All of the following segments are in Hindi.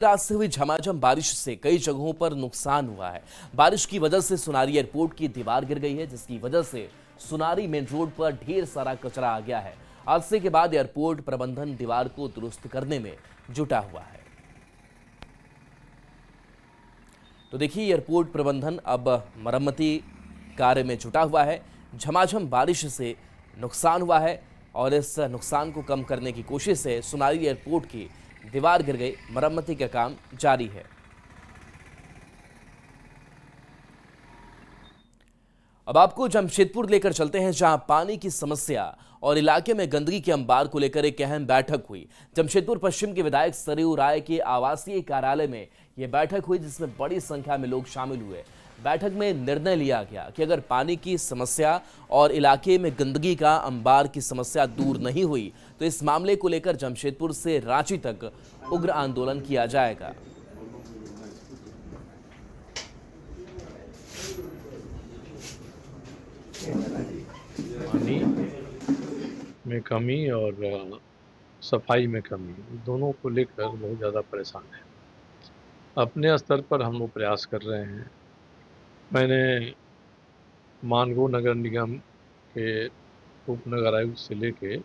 रात से हुई झमाझम बारिश से कई जगहों पर नुकसान हुआ है। बारिश की वजह से सुनारी एयरपोर्ट की दीवार गिर गई है, जिसकी वजह से सुनारी मेन रोड पर ढेर सारा कचरा आ गया है। हादसे के बाद एयरपोर्ट प्रबंधन दीवार को दुरुस्त करने में जुटा हुआ है। तो देखिए, एयरपोर्ट प्रबंधन अब मरम्मती कार्य में जुटा हुआ है। झमाझम बारिश से नुकसान हुआ है और इस नुकसान को कम करने की कोशिश से सुनारी एयरपोर्ट की दीवार गिर गई, मरम्मती का काम जारी है। अब आपको जमशेदपुर लेकर चलते हैं, जहां पानी की समस्या और इलाके में गंदगी के अंबार को लेकर एक अहम बैठक हुई। जमशेदपुर पश्चिम के विधायक सरयू राय के आवासीय कार्यालय में यह बैठक हुई, जिसमें बड़ी संख्या में लोग शामिल हुए। बैठक में निर्णय लिया गया कि अगर पानी की समस्या और इलाके में गंदगी का अंबार की समस्या दूर नहीं हुई तो इस मामले को लेकर जमशेदपुर से रांची तक उग्र आंदोलन किया जाएगा। पानी में कमी और सफाई में कमी, दोनों को लेकर बहुत ज़्यादा परेशान है। अपने स्तर पर हम लोग प्रयास कर रहे हैं। मैंने मानगो नगर निगम के उप नगर आयुक्त से लेके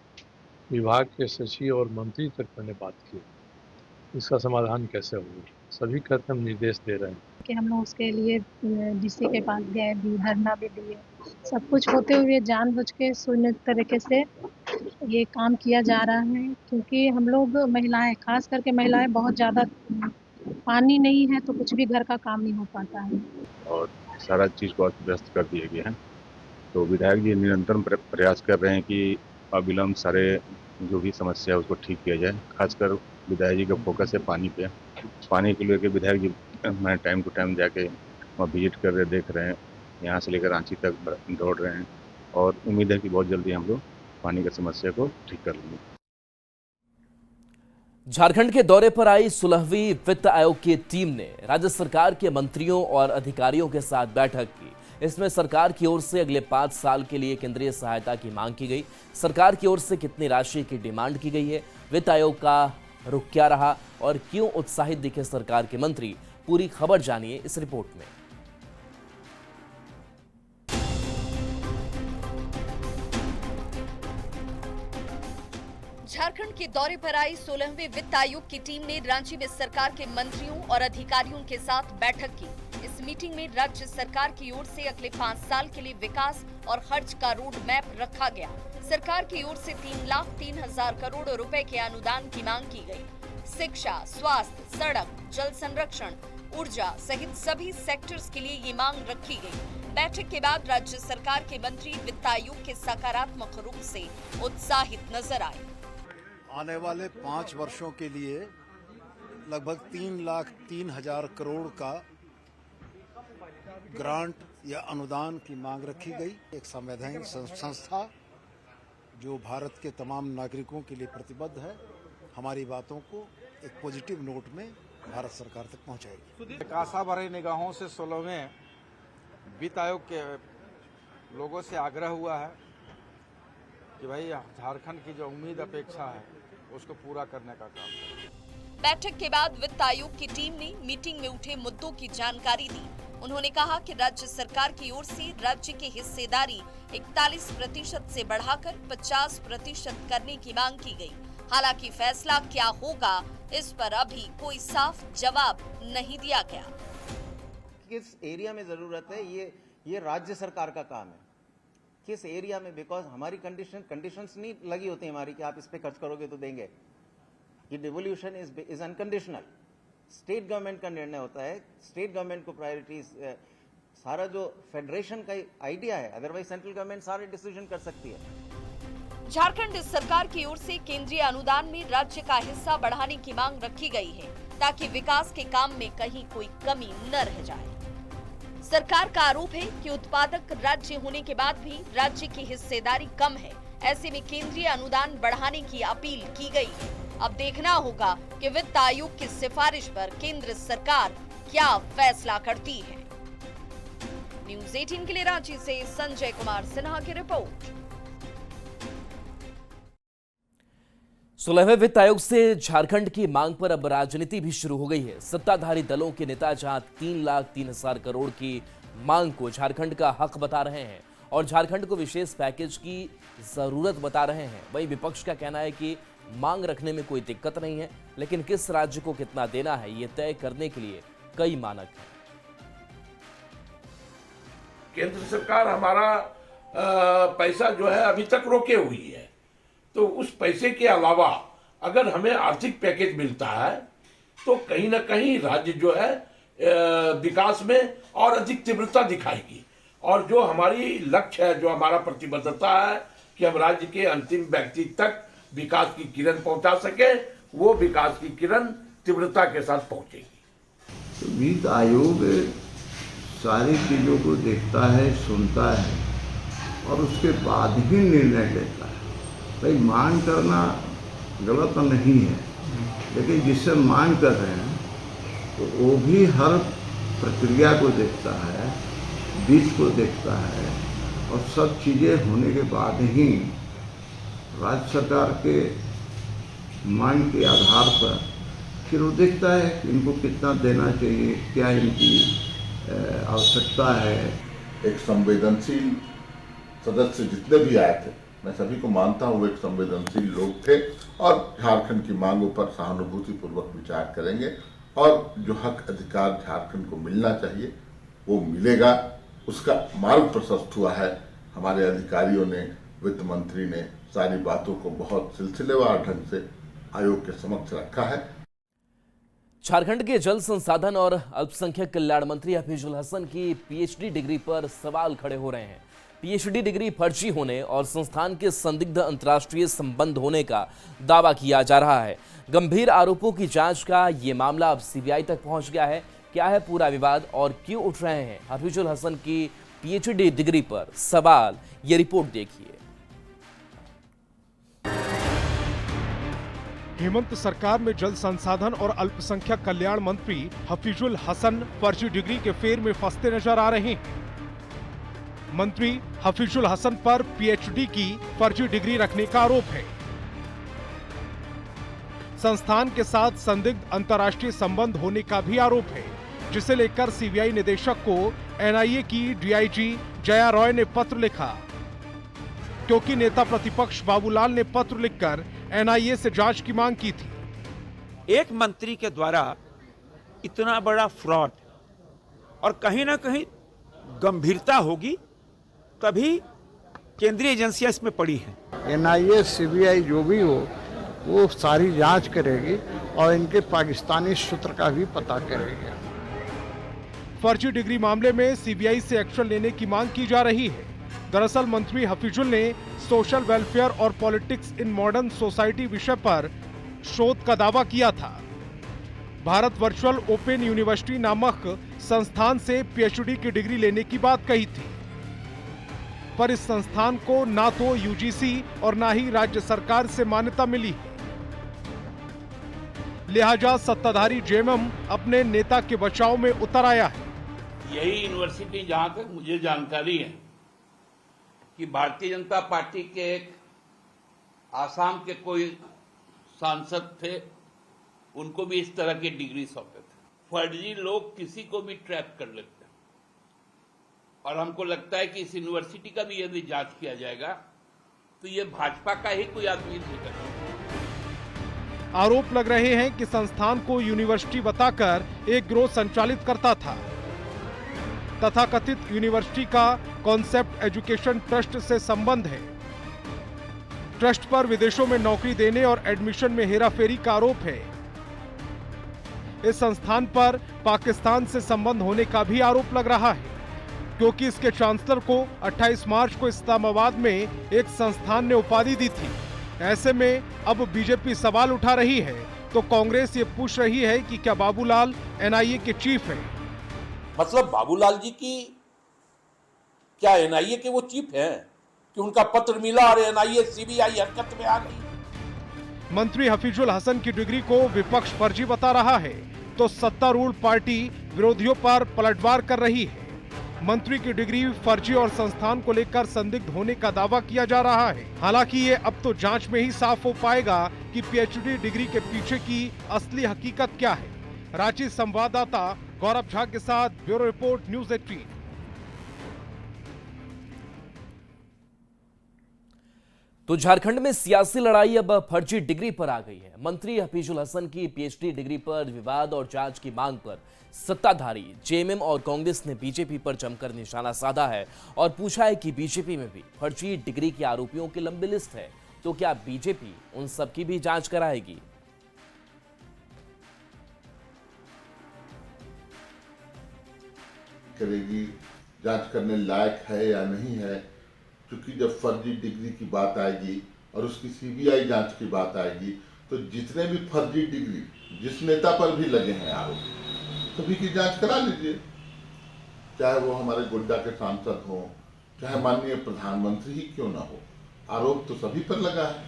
विभाग के सचिव और मंत्री तक मैंने बात की, इसका समाधान कैसे होगा। सभी कहते हम निर्देश दे रहे हैं कि हम लोग उसके लिए डीसी के पास गए भी, धरना भी दिए। सब कुछ होते हुए जानबूझ के शून्य तरीके से ये काम किया जा रहा है, क्योंकि हम लोग महिलाएं, खास करके महिलाएं बहुत ज़्यादा, पानी नहीं है तो कुछ भी घर का काम नहीं हो पाता है और सारा चीज़ को अस्त व्यस्त कर दिया गया है। तो विधायक जी निरंतर प्रयास कर रहे हैं कि अविलंब सारे जो भी समस्या है उसको ठीक किया जाए। खासकर विधायक जी का फोकस है पानी पे। पानी को लेकर विधायक जी मैं टाइम टू टाइम जाके वहाँ विजिट कर रहे, देख रहे हैं, यहाँ से लेकर रांची तक दौड़ रहे हैं और उम्मीद है कि बहुत जल्दी हम लोग पानी की समस्या को ठीक कर लेंगे। झारखंड के दौरे पर आई 16वीं वित्त आयोग की टीम ने राज्य सरकार के मंत्रियों और अधिकारियों के साथ बैठक की। इसमें सरकार की ओर से अगले 5 साल के लिए केंद्रीय सहायता की मांग की गई। सरकार की ओर से कितनी राशि की डिमांड की गई है, वित्त आयोग का रुख क्या रहा और क्यों उत्साहित दिखे सरकार के मंत्री, पूरी खबर जानिए इस रिपोर्ट में। झारखंड के दौरे पर आई 16वें वित्त आयोग की टीम ने रांची में सरकार के मंत्रियों और अधिकारियों के साथ बैठक की। इस मीटिंग में राज्य सरकार की ओर से अगले 5 साल के लिए विकास और खर्च का रोड मैप रखा गया। सरकार की ओर से 3,03,000 करोड़ रुपए के अनुदान की मांग की गई। शिक्षा, स्वास्थ्य, सड़क, जल संरक्षण, ऊर्जा सहित सभी सेक्टर्स के लिए ये मांग रखी गई। बैठक के बाद राज्य सरकार के मंत्री वित्त आयोग के सकारात्मक रूप से उत्साहित नजर आए। आने वाले 5 वर्षों के लिए लगभग 3,03,000 करोड़ का ग्रांट या अनुदान की मांग रखी गई। एक संवैधानिक संस्था जो भारत के तमाम नागरिकों के लिए प्रतिबद्ध है, हमारी बातों को एक पॉजिटिव नोट में भारत सरकार तक पहुंचाएगी। एक आशा भरी निगाहों से 16वें वित्त आयोग के लोगों से आग्रह हुआ है कि भाई झारखंड की जो उम्मीद अपेक्षा है उसको पूरा करने का काम करें। बैठक के बाद वित्त आयोग की टीम ने मीटिंग में उठे मुद्दों की जानकारी दी। उन्होंने कहा कि राज्य सरकार की ओर से राज्य की हिस्सेदारी 41% से बढ़ाकर 50% करने की मांग की गई। हालांकि फैसला क्या होगा इस पर अभी कोई साफ जवाब नहीं दिया गया। किस एरिया में जरूरत है ये राज्य सरकार का काम है, किस एरिया में, बिकॉज हमारी कंडीशंस नहीं लगी होती हमारी कि आप इस पे खर्च करोगे तो देंगे। ये devolution is unconditional, state government का निर्णय होता है, स्टेट गवर्नमेंट को प्रायोरिटीज, सारा जो फेडरेशन का आइडिया है, अदरवाइज सेंट्रल गवर्नमेंट सारे डिसीजन कर सकती है। झारखंड सरकार की ओर से केंद्रीय अनुदान में राज्य का हिस्सा बढ़ाने की मांग रखी गई है, ताकि विकास के काम में कहीं कोई कमी न रह जाए। सरकार का आरोप है कि उत्पादक राज्य होने के बाद भी राज्य की हिस्सेदारी कम है। ऐसे में केंद्रीय अनुदान बढ़ाने की अपील की गई है। अब देखना होगा कि वित्त आयोग की सिफारिश पर केंद्र सरकार क्या फैसला करती है। न्यूज़ 18 के लिए रांची से संजय कुमार सिन्हा की रिपोर्ट। 16वें वित्त आयोग से झारखंड की मांग पर अब राजनीति भी शुरू हो गई है। सत्ताधारी दलों के नेता जहां 3,03,000 करोड़ की मांग को झारखंड का हक बता रहे हैं और झारखंड को विशेष पैकेज की जरूरत बता रहे हैं, वहीं विपक्ष का कहना है कि मांग रखने में कोई दिक्कत नहीं है, लेकिन किस राज्य को कितना देना है ये तय करने के लिए कई मानक हैं। केंद्र सरकार हमारा पैसा जो है अभी तक रोके हुई है, तो उस पैसे के अलावा अगर हमें आर्थिक पैकेज मिलता है तो कहीं ना कहीं राज्य जो है विकास में और अधिक तीव्रता दिखाएगी। और जो हमारी लक्ष्य है, जो हमारा प्रतिबद्धता है कि हम राज्य के अंतिम व्यक्ति तक विकास की किरण पहुंचा सके, वो विकास की किरण तीव्रता के साथ पहुंचेगी। तो वित्त आयोग सारी चीज़ों को देखता है, सुनता है और उसके बाद ही निर्णय लेता है। भाई मांग करना गलत नहीं है, लेकिन जिससे मांग कर रहे हैं तो वो भी हर प्रक्रिया को देखता है, वित्त को देखता है और सब चीज़ें होने के बाद ही राज्य सरकार के मांग के आधार पर फिर वो देखता है कि इनको कितना देना चाहिए, क्या इनकी आवश्यकता है। एक संवेदनशील सदस्य जितने भी आए थे, मैं सभी को मानता हूँ वो एक संवेदनशील लोग थे और झारखंड की मांगों पर सहानुभूतिपूर्वक विचार करेंगे और जो हक अधिकार झारखंड को मिलना चाहिए वो मिलेगा। उसका मार्ग प्रशस्त हुआ है। हमारे अधिकारियों ने, वित्त मंत्री ने सारी बातों को बहुत सिलसिलेवार ढंग से आयोग के समक्ष रखा है। झारखंड के जल संसाधन और अल्पसंख्यक कल्याण मंत्री हफीजुल हसन की पीएचडी डिग्री पर सवाल खड़े हो रहे हैं। पीएचडी डिग्री फर्जी होने और संस्थान के संदिग्ध अंतर्राष्ट्रीय संबंध होने का दावा किया जा रहा है। गंभीर आरोपों की जांच का ये मामला अब सीबीआई तक पहुंच गया है। क्या है पूरा विवाद और क्यों उठ रहे हैं हफीजुल हसन की पीएचडी डिग्री पर सवाल, ये रिपोर्ट देखिए। हेमंत सरकार में जल संसाधन और अल्पसंख्यक कल्याण मंत्री हफीजुल हसन फर्जी डिग्री के फेर में फंसते नजर आ रहे हैं। मंत्री हफीजुल हसन पर पीएचडी की फर्जी डिग्री रखने का आरोप है। संस्थान के साथ संदिग्ध अंतर्राष्ट्रीय संबंध होने का भी आरोप है, जिसे लेकर सीबीआई निदेशक को एनआईए की डीआईजी जया रॉय ने पत्र लिखा, क्योंकि नेता प्रतिपक्ष बाबूलाल ने पत्र लिखकर एनआईए से जांच की मांग की थी। एक मंत्री के द्वारा इतना बड़ा फ्रॉड और कहीं ना कहीं गंभीरता होगी तभी केंद्रीय एजेंसियां इसमें पड़ी हैं। एनआईए सीबीआई जो भी हो वो सारी जांच करेगी और इनके पाकिस्तानी सूत्र का भी पता करेगी। फर्जी डिग्री मामले में सीबीआई से एक्शन लेने की मांग की जा रही है। दरअसल मंत्री हफीजुल ने सोशल वेलफेयर और पॉलिटिक्स इन मॉडर्न सोसाइटी विषय पर शोध का दावा किया था। भारत वर्चुअल ओपन यूनिवर्सिटी नामक संस्थान से पीएचडी की डिग्री लेने की बात कही थी, पर इस संस्थान को ना तो यूजीसी और ना ही राज्य सरकार से मान्यता मिली है। लिहाजा सत्ताधारी जेएमएम अपने नेता के बचाव में उतर आया है। यही यूनिवर्सिटी, जहां तक मुझे जानकारी है कि भारतीय जनता पार्टी के एक आसाम के कोई सांसद थे, उनको भी इस तरह की डिग्री सौंपे थे। फर्जी लोग किसी को भी ट्रैप कर लेते हैं और हमको लगता है कि इस यूनिवर्सिटी का भी यदि जांच किया जाएगा तो ये भाजपा का ही कोई आदमी नहीं करेगा। आरोप लग रहे हैं कि संस्थान को यूनिवर्सिटी बताकर एक गिरोह संचालित करता था। तथाकथित यूनिवर्सिटी का कॉन्सेप्ट एजुकेशन ट्रस्ट से संबंध है। ट्रस्ट पर विदेशों में नौकरी देने और एडमिशन में हेराफेरी का आरोप है। इस संस्थान पर पाकिस्तान से संबंध होने का भी आरोप लग रहा है, क्योंकि इसके चांसलर को 28 मार्च को इस्लामाबाद में एक संस्थान ने उपाधि दी थी। ऐसे में अब बीजेपी सवाल उठा रही है तो कांग्रेस ये पूछ रही है कि क्या बाबूलाल एनआईए के चीफ हैं? मतलब बाबूलाल जी की क्या एनआईए के वो चीफ हैं कि उनका पत्र मिला और एनआईए सीबीआई हरकत में आ गई? मंत्री हफीजुल हसन की डिग्री को विपक्ष फर्जी बता रहा है तो सत्तारूढ़ पार्टी विरोधियों पर पलटवार कर रही है। मंत्री की डिग्री फर्जी और संस्थान को लेकर संदिग्ध होने का दावा किया जा रहा है। हालांकि ये अब तो जांच में ही साफ हो पाएगा कि पीएचडी डिग्री के पीछे की असली हकीकत क्या है। रांची संवाददाता गौरव झा के साथ ब्यूरो रिपोर्ट न्यूज़ 18। तो झारखंड में सियासी लड़ाई अब फर्जी डिग्री पर आ गई है। मंत्री हफीजुल हसन की पीएचडी डिग्री पर विवाद और जांच की मांग पर सत्ताधारी जेएमएम और कांग्रेस ने बीजेपी पर जमकर निशाना साधा है और पूछा है कि बीजेपी में भी फर्जी डिग्री के आरोपियों की लंबी लिस्ट है, तो क्या बीजेपी उन सब की भी जांच कराएगी? करेगी, जांच करने लायक है या नहीं है, क्योंकि जब फर्जी डिग्री की बात आएगी और उसकी सीबीआई जांच की बात आएगी तो जितने भी फर्जी डिग्री जिस नेता पर भी लगे हैं आरोप, सभी की जांच करा लीजिए, चाहे वो हमारे गोड्डा के सांसद हों, चाहे माननीय प्रधानमंत्री ही क्यों ना हो। आरोप तो सभी पर लगा है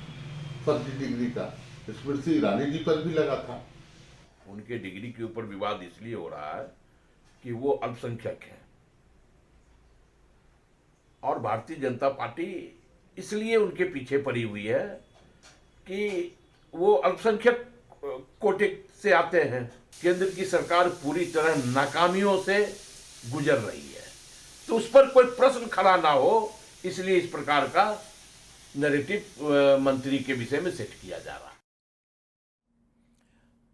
फर्जी डिग्री का। स्मृति ईरानी जी पर भी लगा था। उनके डिग्री के ऊपर विवाद इसलिए हो रहा है कि वो अल्पसंख्यक हैं और भारतीय जनता पार्टी इसलिए उनके पीछे पड़ी हुई है कि वो अल्पसंख्यक कोटे से आते हैं। केंद्र की सरकार पूरी तरह नाकामियों से गुजर रही है, तो उस पर कोई प्रश्न खड़ा ना हो, इसलिए इस प्रकार का नैरेटिव मंत्री के विषय में सेट किया जा रहा है।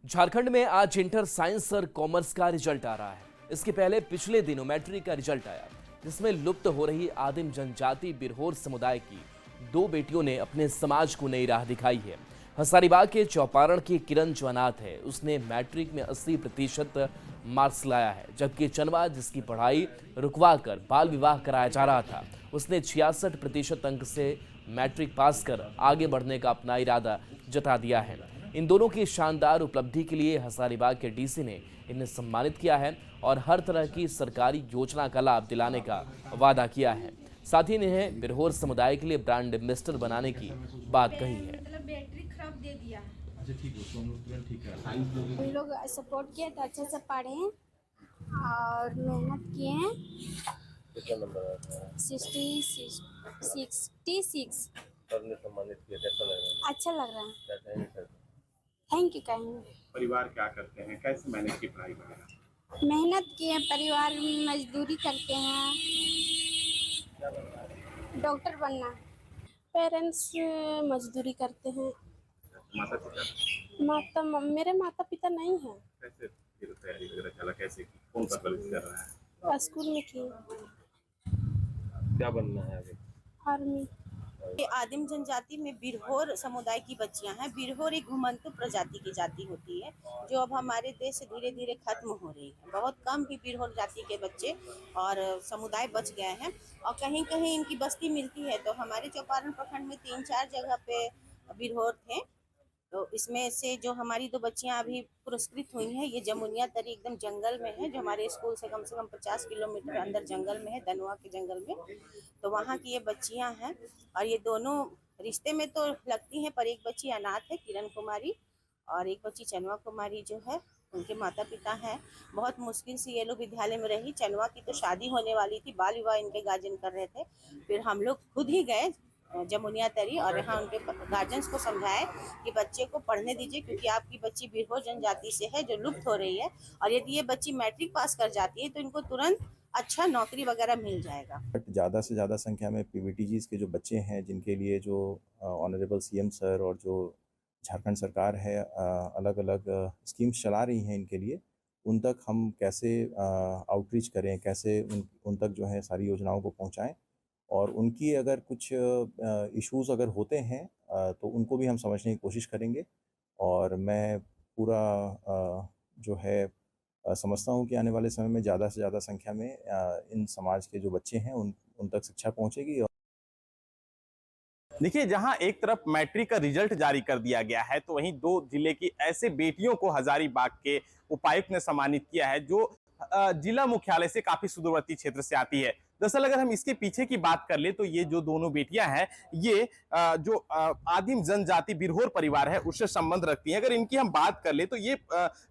झारखंड में आज इंटर साइंस और कॉमर्स का रिजल्ट आ रहा है। इसके पहले पिछले दिनों मैट्रिक का रिजल्ट आया, जिसमें लुप्त हो रही आदिम जनजाति बिरहोर समुदाय की 2 बेटियों ने अपने समाज को नई राह दिखाई है। हजारीबाग के चौपारण की किरण जो अनाथ है, उसने मैट्रिक में 80% मार्क्स लाया है, जबकि चनवा, जिसकी पढ़ाई रुकवा कर बाल विवाह कराया जा रहा था, उसने 66% अंक से मैट्रिक पास कर आगे बढ़ने का अपना इरादा जता दिया है। इन दोनों की शानदार उपलब्धि के लिए हजारीबाग के डीसी ने इन्हें सम्मानित किया है और हर तरह की सरकारी योजना का लाभ दिलाने का वादा किया है। साथ ही इन्हें बिरहोर समुदाय के लिए ब्रांड एम्बेसडर बनाने की बात कही है। हम लोग सपोर्ट किए तो अच्छे से पढ़े हैं और मेहनत किए हैं। 66 सम्मानित किया, कैसा लग रहा है? अच्छा लग रहा है। क्या कहेंगे सर? थैंक यू कहेंगे। परिवार क्या करते हैं, कैसे मैनेज की पढ़ाई वगैरह? मेहनत किए, परिवार में मजदूरी करते हैं, डॉक्टर बनना। पेरेंट्स मजदूरी करते हैं। मेरे माता पिता नहीं हैं। कैसे तैयारी वगैरह चला, कैसे की, कौन सा कॉलेज कर रहा है? स्कूल में की। क्या बनना है अभी? आर्मी। आदिम जनजाति में बिरहोर समुदाय की बच्चियां हैं। बिरहोर एक घुमंतु प्रजाति की जाति होती है जो अब हमारे देश से धीरे धीरे खत्म हो रही है। बहुत कम ही बिरहोर जाति के बच्चे और समुदाय बच गए हैं और कहीं कहीं इनकी बस्ती मिलती है। तो हमारे चौपारण प्रखंड में 3-4 जगह पे बिरहोर थे। तो इसमें से जो हमारी 2 बच्चियां अभी पुरस्कृत हुई हैं, ये जमुनिया तरी एकदम जंगल में है, जो हमारे स्कूल से कम 50 किलोमीटर अंदर जंगल में है, दनुआ के जंगल में। तो वहाँ की ये बच्चियां हैं और ये दोनों रिश्ते में तो लगती हैं, पर एक बच्ची अनाथ है, किरण कुमारी, और एक बच्ची चनवा कुमारी जो है उनके माता पिता हैं। बहुत मुश्किल से ये लोग विद्यालय में रही। चनवा की तो शादी होने वाली थी, बाल विवाह इनके गार्जियन कर रहे थे। फिर हम लोग खुद ही गए जमुनिया तरी और यहाँ उनके गार्जियंस को समझाए कि बच्चे को पढ़ने दीजिए, क्योंकि आपकी बच्ची बिरहोर जनजाति से है जो लुप्त हो रही है, और यदि ये बच्ची मैट्रिक पास कर जाती है तो इनको तुरंत अच्छा नौकरी वगैरह मिल जाएगा। ज़्यादा से ज़्यादा संख्या में पीवीटीजीज़ के जो बच्चे हैं, जिनके लिए जो ऑनरेबल सीएम सर और जो झारखंड सरकार है अलग अलग स्कीम्स चला रही हैं इनके लिए, उन तक हम कैसे आउटरीच करें, कैसे उन तक जो है सारी योजनाओं को पहुंचाएं, और उनकी अगर कुछ इश्यूज़ अगर होते हैं तो उनको भी हम समझने की कोशिश करेंगे। और मैं पूरा जो है समझता हूँ कि आने वाले समय में ज़्यादा से ज़्यादा संख्या में इन समाज के जो बच्चे हैं उन तक शिक्षा पहुँचेगी। देखिए, जहां एक तरफ मैट्रिक का रिजल्ट जारी कर दिया गया है, तो वहीं 2 जिले की ऐसे बेटियों को हजारीबाग के उपायुक्त ने सम्मानित किया है जो जिला मुख्यालय से काफी सुदूरवर्ती क्षेत्र से आती है। दरअसल अगर हम इसके पीछे की बात कर ले तो ये जो दोनों बेटियां हैं ये जो आदिम जनजाति बिरहोर परिवार है उससे संबंध रखती हैं। अगर इनकी हम बात कर ले तो ये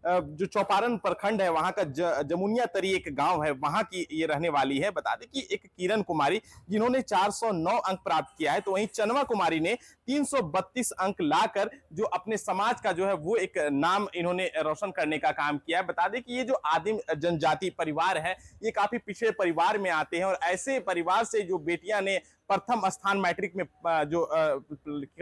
जो चौपारण प्रखंड है वहां का जमुनिया तरी एक गांव है, वहां की ये रहने वाली है। बता दें कि एक किरण कुमारी जिन्होंने 409 अंक प्राप्त किया है, तो वहीं चनवा कुमारी ने 332 अंक लाकर जो अपने समाज का जो है वो एक नाम इन्होंने रोशन करने का काम किया है। बता दें कि ये जो आदिम जनजाति परिवार है ये काफी पिछड़े परिवार में आते हैं और ऐसे परिवार से जो बेटियां ने प्रथम स्थान मैट्रिक में जो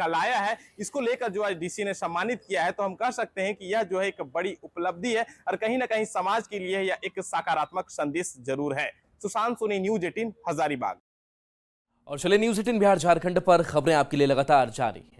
लाया है, इसको लेकर जो है डीसी ने सम्मानित किया है। तो हम कह सकते हैं कि यह जो है एक बड़ी उपलब्धि है और कहीं ना कहीं समाज के लिए यह एक सकारात्मक संदेश जरूर है। सुशांत सोनी, न्यूज 18 हजारीबाग। और चले न्यूज 18 बिहार झारखंड पर खबरें आपके लिए लगातार जारी है।